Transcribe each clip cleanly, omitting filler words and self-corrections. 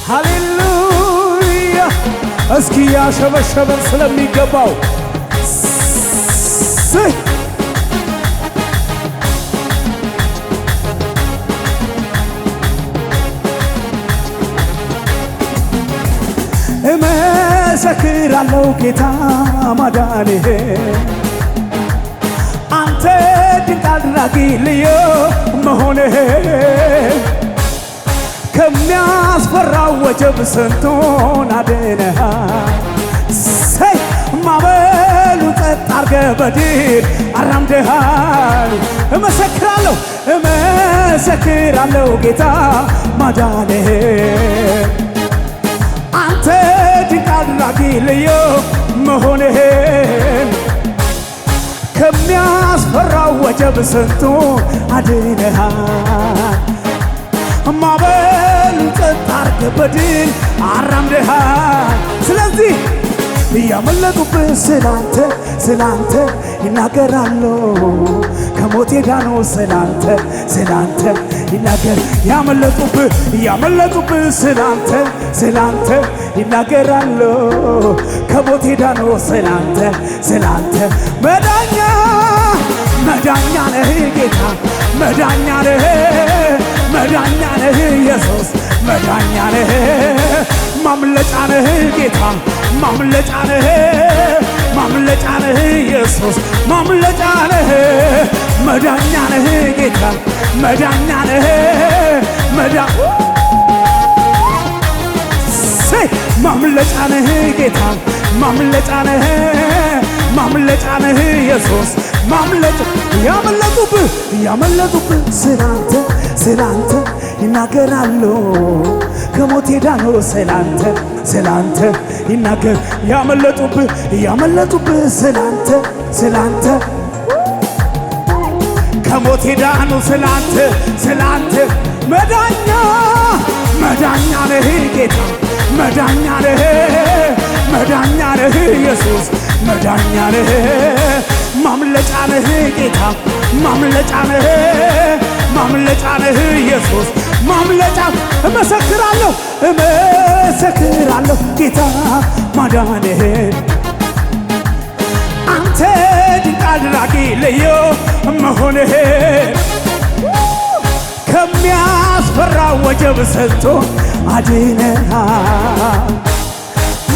ሃሌሉያ እስኪ ያሸበሸበን ስለሚገባው እመሰክራለሁ ጌታ ማዳንህ አንተ ድንቅ አድራጊ ልዩ መሆንህ ከሚያስፈራው ወጀብ ስንቱን አድነሃል ሰይ ማዕበሉ ጸጥ አርገህ በድል አራምደሃል እመሰክራለሁ ጌታ ማዳንህ አንተ ድንቅ አድራጊ ልዩ መሆንህን ከሚያስፈራው ወጀብ ስንቱን አድነሃል ማዕበሉ ጸጥ አርገህ በድል አራምደሃል ስለዚህ ያመለጡብህ ስላንተ ይናገራሉ ከሞት የዳኑ ስላንተ ይናገር ያመለጡብህ ስላንተ ይናገራሉ ከሞት የዳኑ ስላንተ መዳኛ ነህ ጌታ መዳኛ ነህ ኢየሱስ መዳኛ ነህ ማምለጫ ነህ ጌታ ማምለጫ ነህ ኢየሱስ ማምለጫ ነህ መዳኛ ነህ ጌታ መዳኛ ነህ ማምለጫ ነህ ጌታ ማምለጫ ነህ ኢየሱስ ማምለጫ ያመለጡብህ ስላንተ ይናገራሉ ከሞት የዳኑ ስላንተ ይናገር ያመለጡብህ ስላንተ ከሞት የዳኑ ስላንተ መዳኛ ነህ ጌታ መዳኛ ነህ ኢየሱስ መዳኛ ነህ ማምለጫ ነህ ጌታ ማምለጫ ነህ ኢየሱስ ማምለጫ እመሰክራለሁ ጌታ ማዳንህን አንተ ድንቅ አድራጊ ልዩ መሆንህን ከሚያስፈራው ወጀብ ስንቱን አድነሃል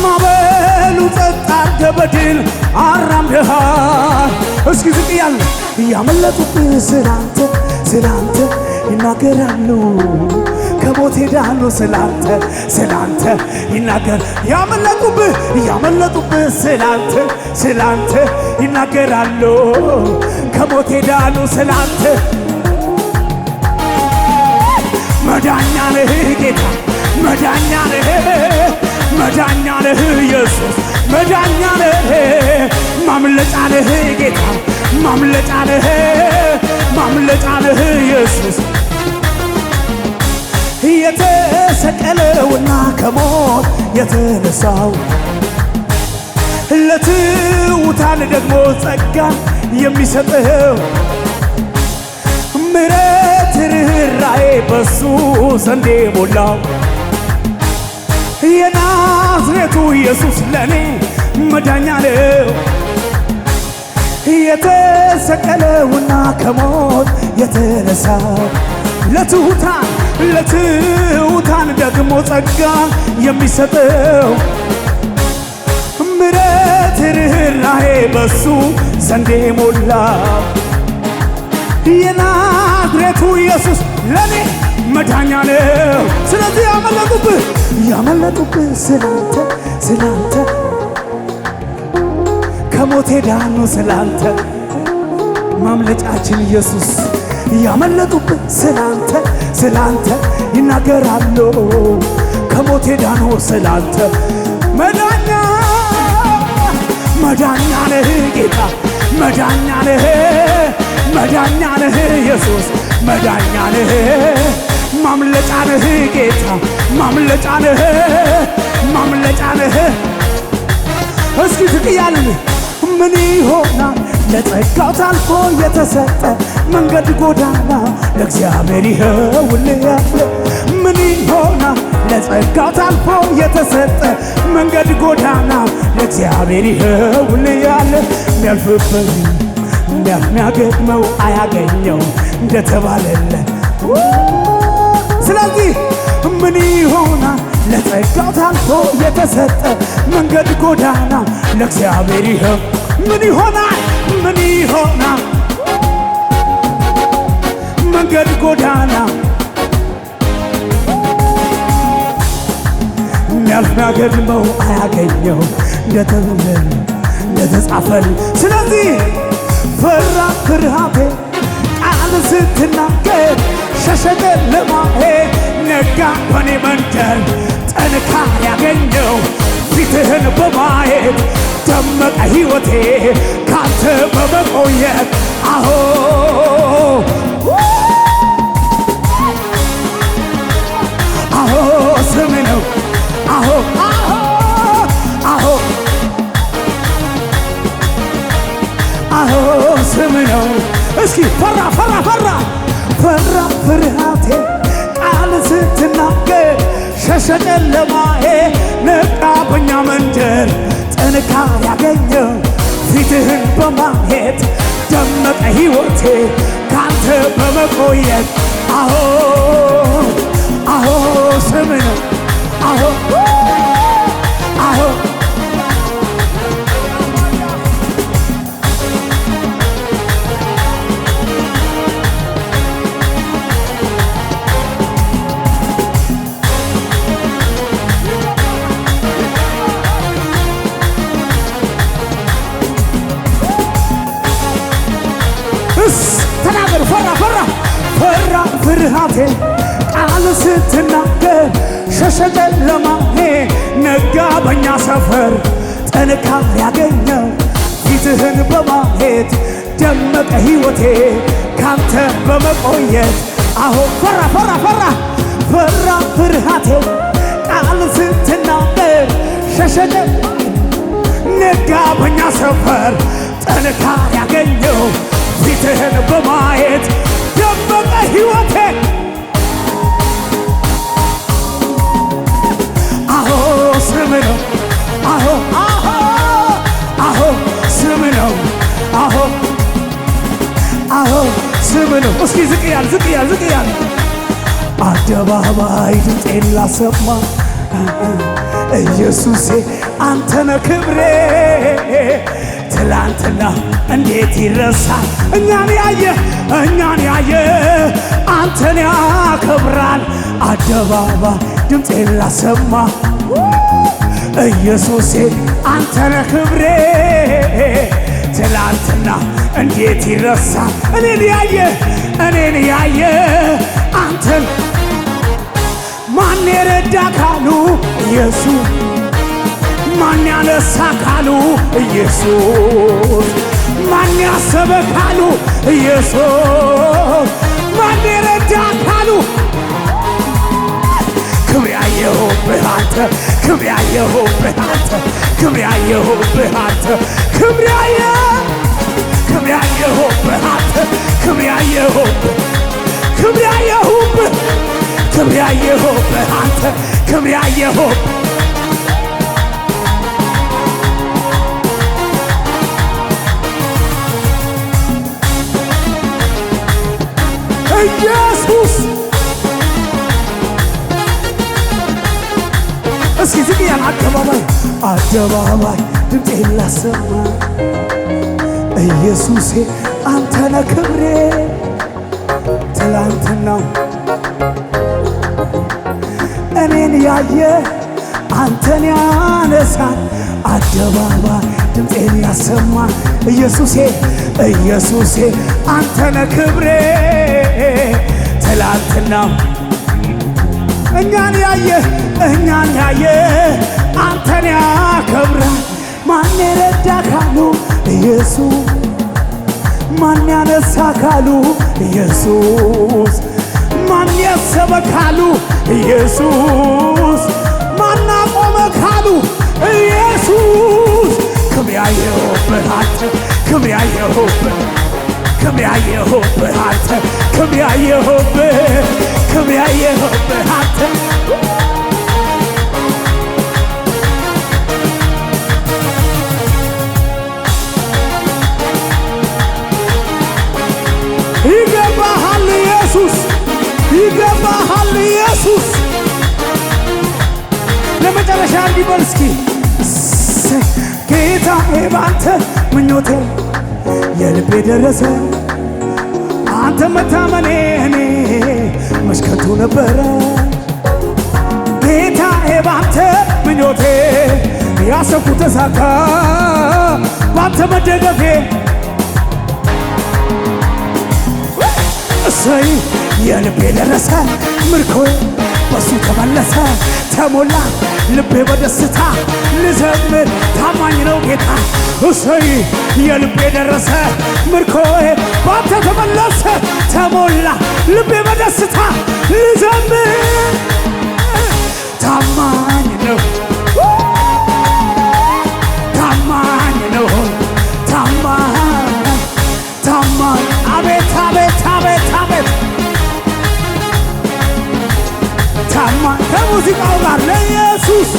ማዕበሉ ጸጥ አርገህ በድል አራምደሃል እስኪ ዝቅ እያልን ያመለጡብህ ስላንተ ይናገራሉ ከሞት የዳኑ ስላንተ ይናገር ያመለጡብህ ስላንተ ይናገራሉ ከሞት የዳኑ ስላንተ መዳኛ ነህ ጌታ መዳኛ ነህ ኢየሱስ መዳኛ ነህ ማምለጫ ነህ ጌታ ማምለጫ ነህ ኢየሱስ የተሰቀለውና ከሞት የተነሳው ለትሑታን ደግሞ ጸጋ የሚሰጠው ምሕረት ርኅራኄ በሱ ዘንድ የሞላው የናዝሬቱ ኢየሱስ ለኔ መዳኛ ነው የተሰቀለውና ከሞት የተነሳው ለትሑታን ደግሞ ጸጋ የሚሰጠው ምሕረት ርኅራኄ በሱ ዘንድ የሞላው የናዝሬቱ ኢየሱስ ለኔ መዳኛ ነው ስለዚህ ያመለጡብህ ስላንተ ከሞት የዳኑ ማምለጫችን ኢየሱስ ያመለጡብህ ስላንተ ይናገራሉ ከሞት የዳኑ መዳኛ መዳኛ ነህ ጌታ መዳኛ ነህ መዳኛ ነህ ኢየሱስ መዳኛ ነህ ማምለጫ ነህ ጌታ ማምለጫ ነህ ማምለጫ ነህ። እስኪ ትቅያልን ምን ይሆናል ለጸጋው ታልፎ የተሰጠ መንገድ ጎዳና ለእግዚአብሔር ይኸውልህ ያለ ምን ይሆናል ለጸጋው ታልፎ የተሰጠ መንገድ ጎዳና ለእግዚአብሔር ይኸውልህ ያለ የሚያልፍበት የሚያገጥመው አያገኘው እንደተባለለት ስለዚህ ምን ይሆናል ለጸጋው ታልፎ የተሰጠ መንገድ ጎዳና ለእግዚአብሔር ይኸው ምን ይሆናል ምን ይሆናል መንገድ ጎዳና የሚያልፍ የሚያገድመው አያገኘው እንደተጻፈል ስለዚህ ፈራ ፍርሃቴ ቃል ስትናገር ሸሸ ጨለማዬ ነጋ በኔ መንደር ጥንካሬ ያገኘው ፊትህን በማየት ደመቀ ሕይወቴ ካንተ በመቆየት አሆ አሆ ስም ነው አሆ አሆ አሆ አሆ ስም ነው። እስኪ ፈራ ፈራ ፈራ ፈራ ፍርሃቴ ቃል ስትናገር ሸሸ ጨለማዬ ነቃ በኛ መንደር ጥንካሬ ያገኘው ፊትህን በማየት ደመቀ ሕይወቴ ካንተ በመቆየት አሆ አሆ ስም ነው አሆ አሆ ተናገር ፈራ ፈራ ፈራ ፍርሃቴ ቃል ስትናገር ሸሸ ጨለማዬ ነጋ በኛ ሰፈር ጥንካሬ ያገኘው ፊትህን በማየት ደመቀ ሕይወቴ ካንተ በመቆየት አሆ ፈራ ፈራ ፈራ ፈራ ፍርሃቴ ቃል ስትናገር ሸሸ ነጋ በኛ ሰፈር ጥንካሬ ያገኘው ፊትህን በማየት ደመቀ ሕይወቴ አሆ ስም ነው አሆ አሆ አሆ ስም ነው አሆ አሆ ስም ነው። እስኪ ዝቅ ያል ዝቅ ያል ዝቅ ያል አደባባይ ድምፄን ላሰማ ኢየሱሴ አንተነ ክብሬ ትላንትና እንዴት ይረሳል እኛን ያየ አንተን ያከብራል አደባባይ ድምፄን ላሰማ ኢየሱሴ አንተነ ክብሬ ትላንትና እንዴት ይረሳል እኔን ያየ አንተን ማን የረዳ ካሉ ኢየሱስ ማን ያነሳ ካሉ ኢየሱስ ማን ያሰበ ካሉ ኢየሱስ ማን የረዳ ካሉ ክብር ያየሁብህ አንተ ክብር ያየሁብህ አንተ ክብር ያየሁብህ አንተ ክብር ያየሁብህ አንተ ክብር ያየሁብህ ክብር ያየሁብህ ክብር ያየሁብህ አንተ ክብር ያየሁብህ ኢየሱስ እስኪ ዝቅ ያን አደባባይ ድምፄን ላሰማ ኢየሱሴ አንተነ ክብሬ ትላንትናው እኔን ያየ አንተን ያነሳል አደባባይ ድምፄን ላሰማ ኢየሱሴ አንተነ ክብሬ ትላንትናው እኛን ያየ አንተን ያከብራል? ማን የረዳ ካሉ ኢየሱስ፣ ማን ያነሳ ካሉ ኢየሱስ፣ ማን ያሰበ ካሉ ኢየሱስ፣ ማን አቆመ ካሉ ኢየሱስ። ከሚያየሁብህ አንተ ከሚያየሁብህ ከሚያየሁብህ አንተ ከሚያየሁብህ አንተ ይገባሃል ኢየሱስ፣ ይገባሃል ኢየሱስ። ለመጨረሻ እንዲበል እስኪ ጌታዬ ባንተ ምኞቴ የልቤ ደረሰ። አንተ መታመኔ እኔ መሽከቱ ነበረ። ጌታዬ ባንተ ምኞቴ ያሰብኩት ተሳካ። ባንተ መደገፌ እሰይ የልቤ ደረሰ። ምርኮዬ በሱ ተመለሰ ተሞላ ልቤ በደስታ ልዘምር። ታማኝ ነው ጌታ። እሰይ የልቤ ደረሰ። ምርኮዬ ባንተ ተመለሰ ተሞላ ልቤ በደስታ ልዘምር። ታማኝ ነው ታማኝ ነው ታማኝ አቤት አቤት አቤት አቤት ታማኝ ከሙዚቃው ጋር ለኢየሱስ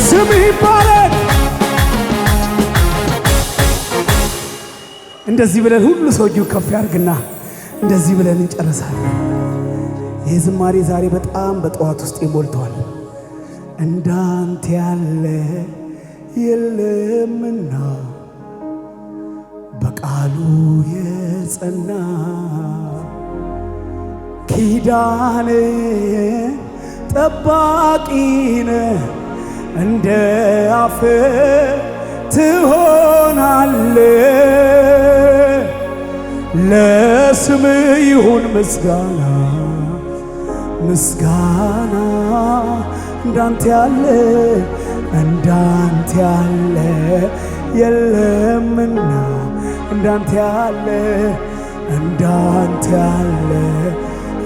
ስም ይባረክ። እንደዚህ ብለን ሁሉ ሰው እጁን ከፍ ያርግና እንደዚህ ብለን እንጨርሳለን። ይህ ዝማሬ ዛሬ በጣም በጠዋት ውስጥ ይሞልተዋል። እንዳንተ ያለ የለምና በቃሉ የጸና ኪዳን ጠባቂነ እንደ አፍ ትሆናለ። ለስም ይሁን ምስጋና ምስጋና እንዳንተ ያለ እንዳንተ ያለ የለምና እንዳንተ ያለ እንዳንተ ያለ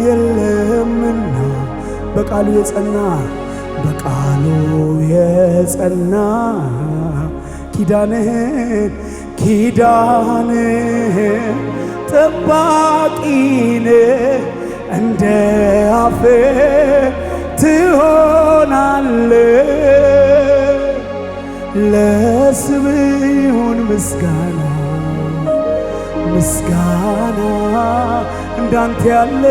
የለምና በቃሉ የጸና በቃሉ የጸና ኪዳንህን ጠባቂን እንደ አፍ ትሆናለ። ለስም ይሁን ምስጋና ምስጋና እንዳንተ ያለ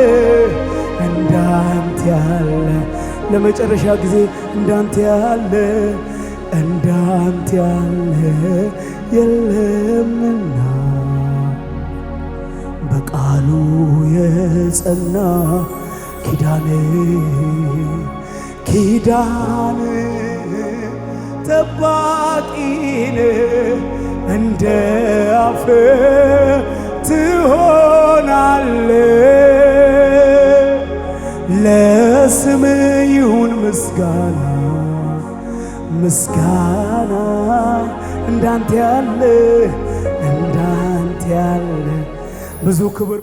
እንዳንተ ያለ ለመጨረሻ ጊዜ እንዳንተ ያለ የለምና በቃሉ የጸና ኪዳን ጠባቂን እንደ አፍ ትሆናለ። ለስም ይሁን ምስጋና ምስጋና እንዳንተ ያለ ብዙ ክብር